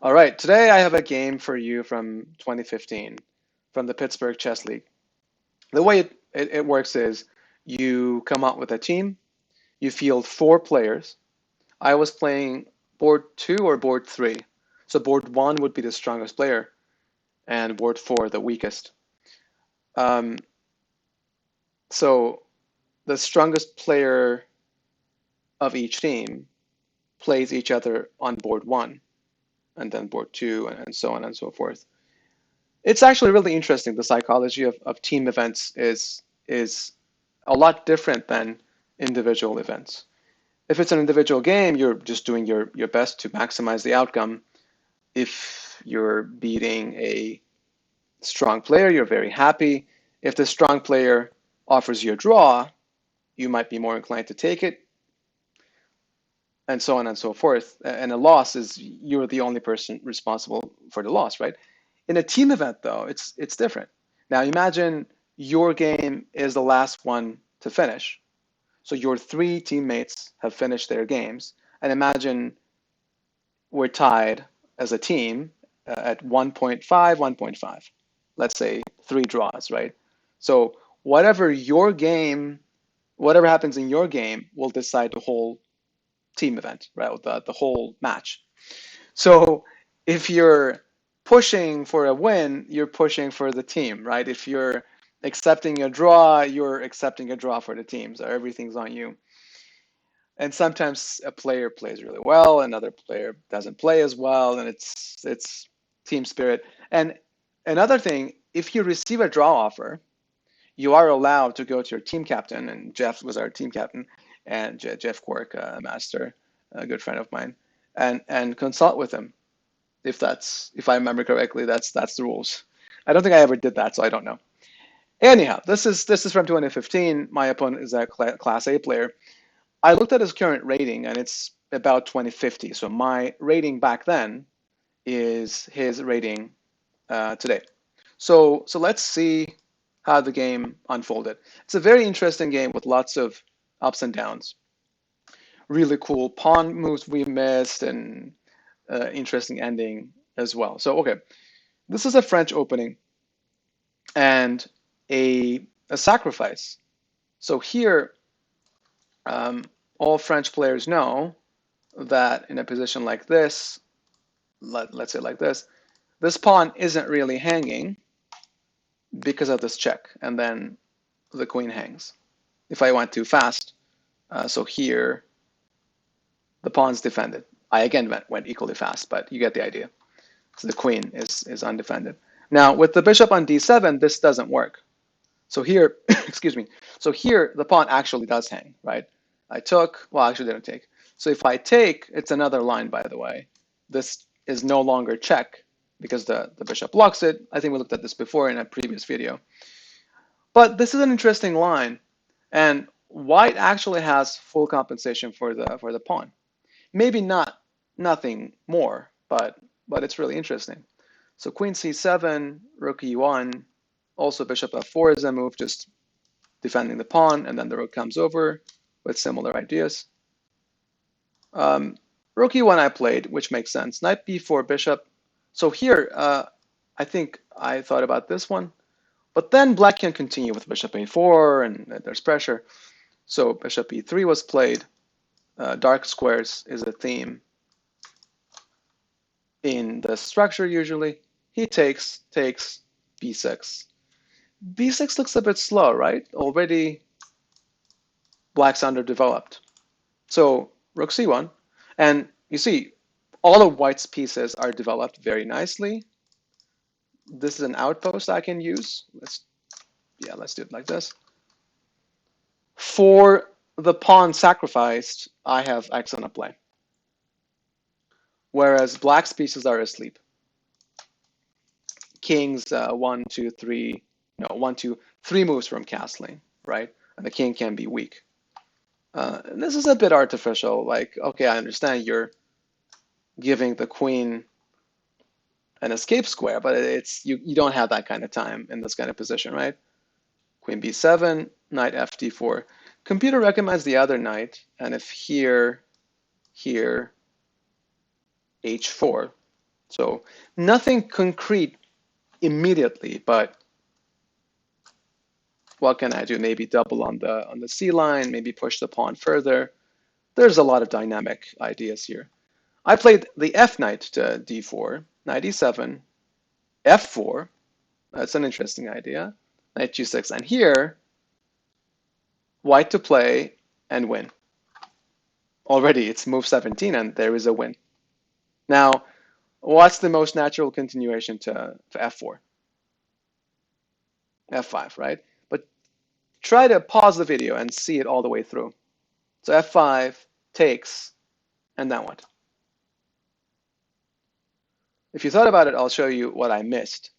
All right, today I have a game for you from 2015 from the Pittsburgh Chess League. The way it works is you come up with a team, you field four players. I was playing board two or board three. So board one would be the strongest player and board four the weakest. Um, so the strongest player of each team plays each other on board one and then board two and so on and so forth. It's actually really interesting. The psychology of team events is a lot different than individual events. If it's an individual game, you're just doing your best to maximize the outcome. If you're beating a strong player, you're very happy. If the strong player offers you a draw, you might be more inclined to take it, and so on and so forth. And a loss is you're the only person responsible for the loss, right? In a team event, though, it's different. Now imagine your game is the last one to finish. So your three teammates have finished their games, and imagine we're tied as a team at 1.5, 1.5. Let's say three draws, right? So whatever happens in your game will decide the whole team event, right? The whole match. So if you're pushing for a win, you're pushing for the team, right? If you're accepting a draw, you're accepting a draw for the team. So everything's on you. And sometimes a player plays really well, another player doesn't play as well, and it's team spirit. And another thing, if you receive a draw offer, you are allowed to go to your team captain, and Jeff was our team captain, and Jeff Quirk, a master, a good friend of mine, and consult with him if I remember correctly. That's the rules. I don't think I ever did that, so I don't know. Anyhow, this is from 2015. My opponent is a Class A player. I looked at his current rating, and it's about 2050. So my rating back then is his rating today. So let's see how the game unfolded. It's a very interesting game with lots of ups and downs. Really cool pawn moves we missed, and interesting ending as well. So okay, this is a French opening and a sacrifice. So here, um, all French players know that in a position like this, let's say like this pawn isn't really hanging because of this check, and then the queen hangs. If I went too fast, so here the pawn's defended. I again went equally fast, but you get the idea. So the queen is undefended. Now with the bishop on d7, this doesn't work. So here, excuse me. So here the pawn actually does hang, right? I took, well, actually didn't take. So if I take, it's another line, by the way. This is no longer check because the bishop blocks it. I think we looked at this before in a previous video. But this is an interesting line, and white actually has full compensation for the pawn. Maybe nothing more, but it's really interesting. So queen c7, rook e1, also bishop f4 is a move, just defending the pawn, and then the rook comes over with similar ideas. Rook e1 I played, which makes sense. Knight b4, bishop. So here, I think I thought about this one, but then black can continue with bishop a4, and there's pressure. So bishop e3 was played. Dark squares is a theme in the structure usually. He takes b6. b6 looks a bit slow, right? Already black's underdeveloped. So rook c1, and you see all of white's pieces are developed very nicely. This is an outpost I can use. Let's do it like this. For the pawn sacrificed, I have x on a play, whereas black's pieces are asleep. King's 1, 2, 3, no, 1, 2, 3 moves from castling, right? And the king can be weak. And this is a bit artificial. Like, okay, I understand you're giving the queen an escape square, but it's you don't have that kind of time in this kind of position, right? Queen b7, knight f d4. Computer recommends the other knight, and if here, h4, So nothing concrete immediately, but what can I do? Maybe double on the C line, maybe push the pawn further. There's a lot of dynamic ideas here. I played the F knight to D4, knight E7, F4. That's an interesting idea. Knight G6, and here white to play and win. Already it's move 17 and there is a win. Now, what's the most natural continuation to F4? F5, right? But try to pause the video and see it all the way through. So F5 takes, and then what? If you thought about it, I'll show you what I missed.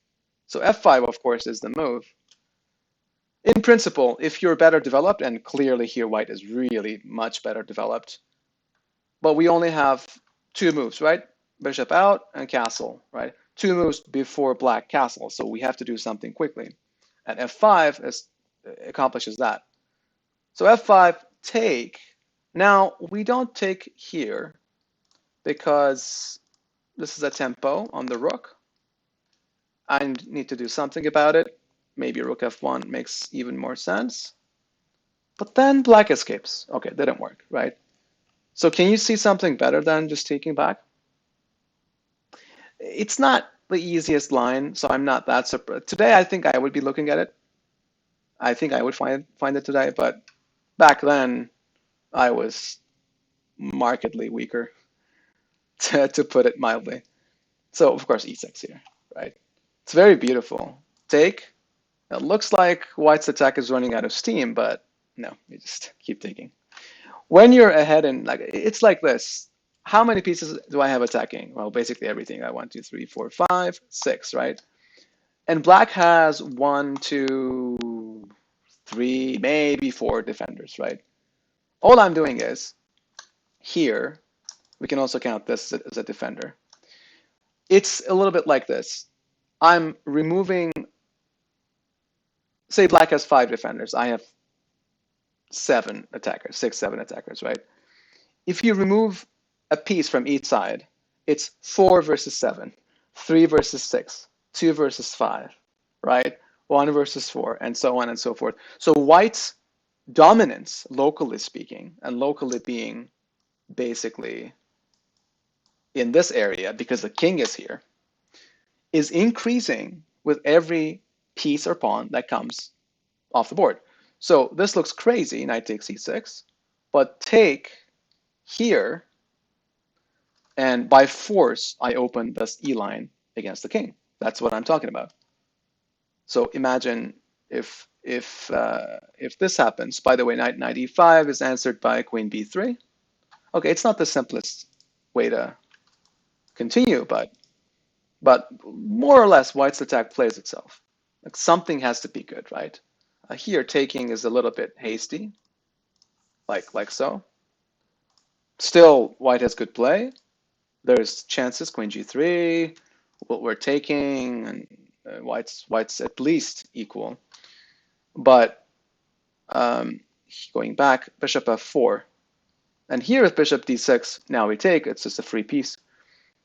So F5, of course, is the move. In principle, if you're better developed, and clearly here white is really much better developed, but we only have two moves, right? Bishop out and castle, right? Two moves before black castle, so we have to do something quickly. And F5 accomplishes that. So F5, take. Now, we don't take here because this is a tempo on the rook. I need to do something about it. Maybe rook F1 makes even more sense. But then black escapes. Okay, didn't work, right? So can you see something better than just taking back? It's not the easiest line, so I'm not that surprised. Today, I think I would be looking at it. I think I would find it today, but back then, I was markedly weaker, to put it mildly. So, of course, E6 here, right? It's very beautiful. Take. It looks like white's attack is running out of steam, but no, you just keep taking. When you're ahead and like it's like this. How many pieces do I have attacking? Well, basically everything. I 1, 2, 3, 4, 5, 6, right? And black has 1, 2, 3, maybe 4 defenders, right? All I'm doing is here, we can also count this as a defender. It's a little bit like this. I'm removing, say black has 5 defenders. I have 7 attackers, 6, 7 attackers, right? If you remove a piece from each side, it's 4 versus 7, 3 versus 6, 2 versus 5, right? 1 versus 4, and so on and so forth. So white's dominance, locally speaking, and locally being basically in this area because the king is here, is increasing with every piece or pawn that comes off the board. So this looks crazy, knight takes e6, but take here, and by force, I open this E line against the king. That's what I'm talking about. So imagine if this happens. By the way, knight e5 is answered by queen b3. Okay, it's not the simplest way to continue, but more or less, white's attack plays itself. Like something has to be good, right? Here, taking is a little bit hasty, like so. Still, white has good play. There's chances, queen g3, what we're taking, and white's at least equal. But going back, bishop f4. And here with bishop d6, now we take, it's just a free piece.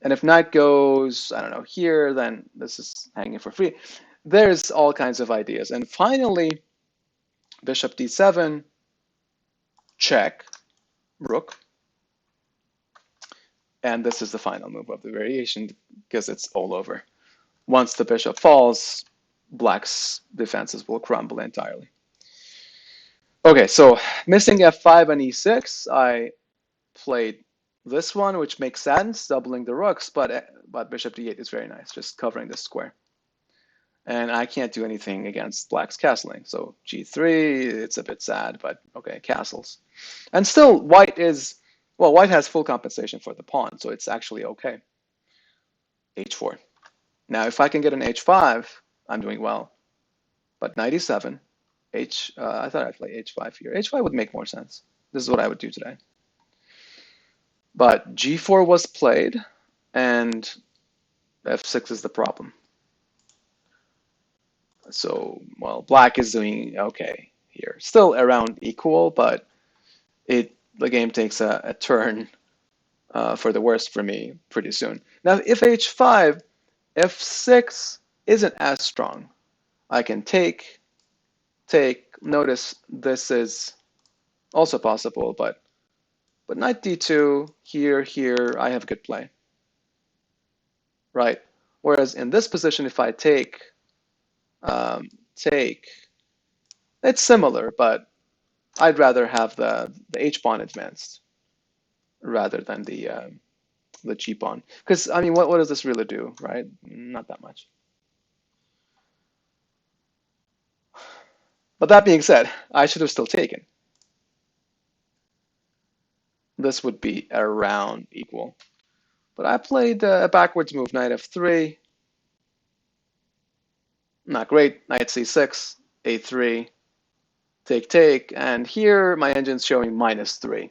And if knight goes, I don't know, here, then this is hanging for free. There's all kinds of ideas. And finally, bishop d7, check, rook. And this is the final move of the variation because it's all over. Once the bishop falls, black's defenses will crumble entirely. Okay, so missing f5 and e6, I played this one, which makes sense, doubling the rooks, but bishop d8 is very nice, just covering the square. And I can't do anything against black's castling. So g3, it's a bit sad, but okay, castles. And still, white has full compensation for the pawn, so it's actually okay. h4. Now, if I can get an h5, I'm doing well. But knight e7, I thought I'd play h5 here. h5 would make more sense. This is what I would do today. But g4 was played, and f6 is the problem. So, well, black is doing okay here. Still around equal, but the game takes a turn for the worst for me pretty soon. Now, if h5, f6 isn't as strong. I can take. Notice this is also possible, but knight d2, here, I have good play, right? Whereas in this position, if I take, it's similar, but I'd rather have the h-pawn advanced rather than the g-pawn. Because, I mean, what does this really do, right? Not that much. But that being said, I should have still taken. This would be around equal. But I played a backwards move, knight f3. Not great. Knight c6, a3, take, and here my engine's showing -3.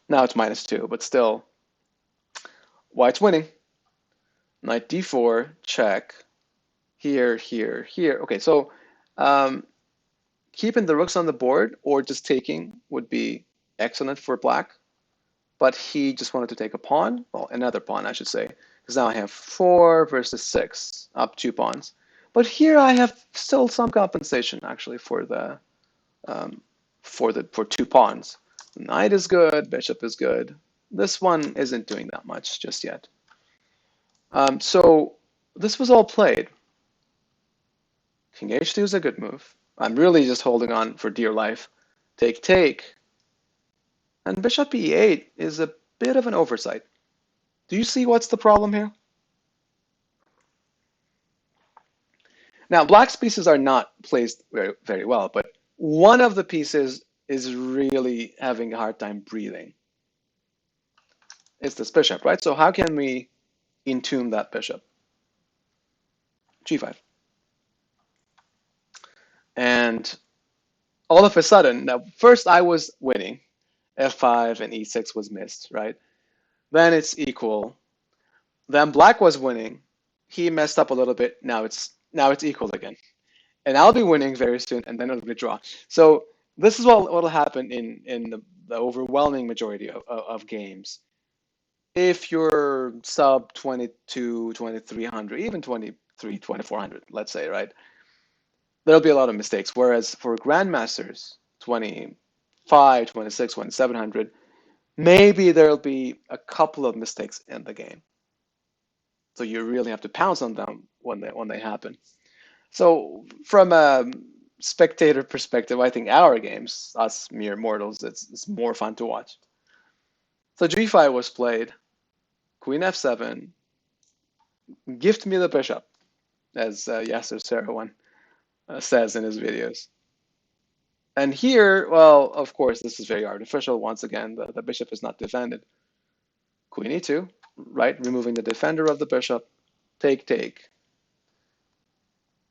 Now it's -2, but still, white's winning. Knight d4, check. Here. Okay, so keeping the rooks on the board or just taking would be excellent for black, but he just wanted to take a pawn, well, another pawn, I should say, because now I have 4 versus 6, up 2 pawns. But here I have still some compensation actually for for 2 pawns. Knight is good, bishop is good. This one isn't doing that much just yet. So this was all played. King h2 is a good move. I'm really just holding on for dear life. Take. And bishop e8 is a bit of an oversight. Do you see what's the problem here? Now, black's pieces are not placed very, very well, but one of the pieces is really having a hard time breathing. It's this bishop, right? So how can we entomb that bishop? g5. And all of a sudden, now first I was winning. f5 and e6 was missed, right? Then it's equal. Then black was winning. He messed up a little bit. Now it's equal again. And I'll be winning very soon, and then it'll be a draw. So this is what will happen in the overwhelming majority of games. If you're sub 22, 2300, even 23, 2400, let's say, right? There'll be a lot of mistakes. Whereas for grandmasters, 25, 26, 2700, maybe there'll be a couple of mistakes in the game. So you really have to pounce on them when they happen. So from a spectator perspective, I think our games, us mere mortals, it's more fun to watch. So g5 was played, queen f7, gift me the bishop, as Yasser Seirawan says in his videos. And here, well, of course, this is very artificial. Once again, the bishop is not defended. Queen e2, right? Removing the defender of the bishop. Take.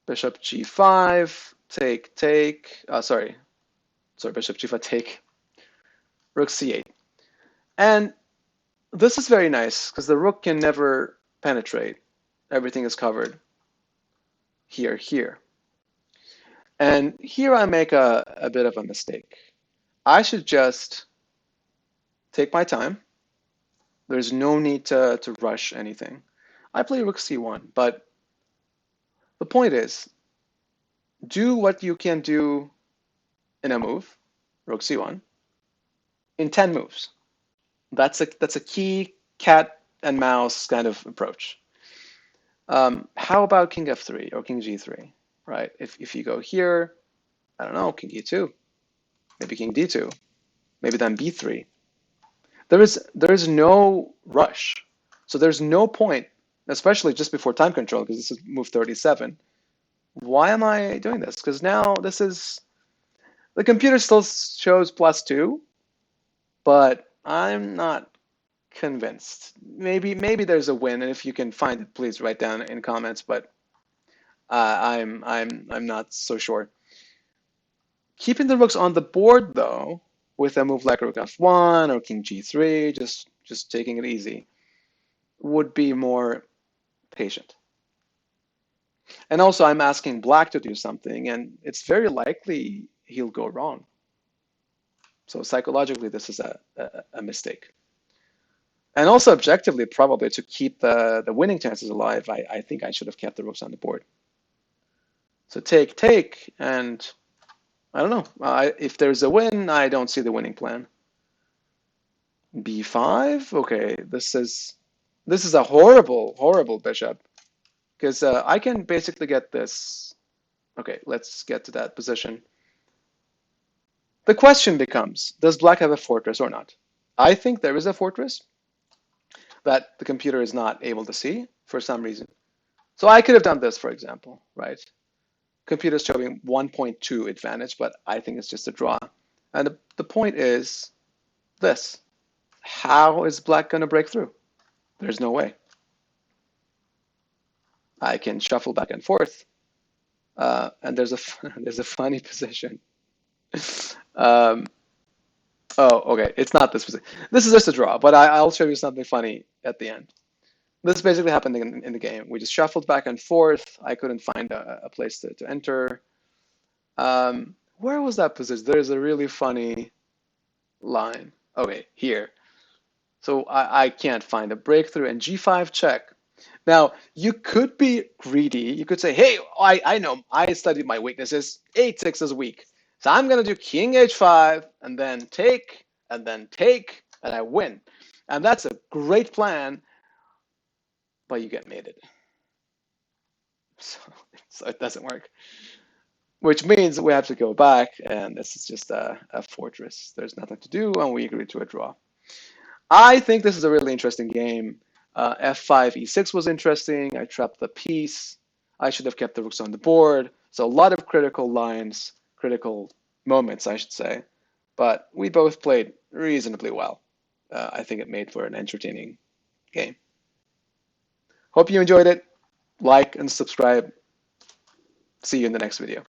Bishop g5, take. Sorry, bishop g5, take. Rook c8. And this is very nice because the rook can never penetrate. Everything is covered. Here. And here I make a bit of a mistake. I should just take my time. There's no need to rush anything. I play rook c1, but the point is, do what you can do in a move, rook c1, in 10 moves. That's a key cat and mouse kind of approach. How about king f3 or king g3, right? If you go here, I don't know, king e2, maybe king d2, maybe then b3. There is no rush. So there's no point, especially just before time control, because this is move 37. Why am I doing this? Because now this is, the computer still shows +2, but I'm not convinced. Maybe there's a win, and if you can find it, please write down in comments. But I'm not so sure. Keeping the rooks on the board though, with a move like rook f1 or king g3, just taking it easy, would be more patient. And also, I'm asking black to do something, and it's very likely he'll go wrong. So psychologically, this is a mistake. And also objectively, probably to keep the winning chances alive, I think I should have kept the rooks on the board. So take, and I don't know. If there's a win, I don't see the winning plan. B5? Okay, this is a horrible bishop. Because I can basically get this. Okay, let's get to that position. The question becomes, does black have a fortress or not? I think there is a fortress that the computer is not able to see for some reason. So I could have done this, for example, right? Computer's showing 1.2 advantage, but I think it's just a draw. And the point is this. How is black going to break through? There's no way. I can shuffle back and forth. And there's a funny position. Um, oh, okay. It's not this position. This is just a draw, but I'll show you something funny at the end. This basically happened in the game. We just shuffled back and forth. I couldn't find a place to enter. Where was that position? There's a really funny line. Okay, here. So I can't find a breakthrough, and g5 check. Now, you could be greedy. You could say, hey, I know, I studied my weaknesses. 8-6 is weak. So I'm going to do king h5, and then take, and I win. And that's a great plan, but you get mated. So it doesn't work. Which means we have to go back, and this is just a fortress. There's nothing to do, and we agree to a draw. I think this is a really interesting game. F5, E6 was interesting. I trapped the piece. I should have kept the rooks on the board. So a lot of critical lines, critical moments, I should say. But we both played reasonably well. I think it made for an entertaining game. Hope you enjoyed it. Like and subscribe. See you in the next video.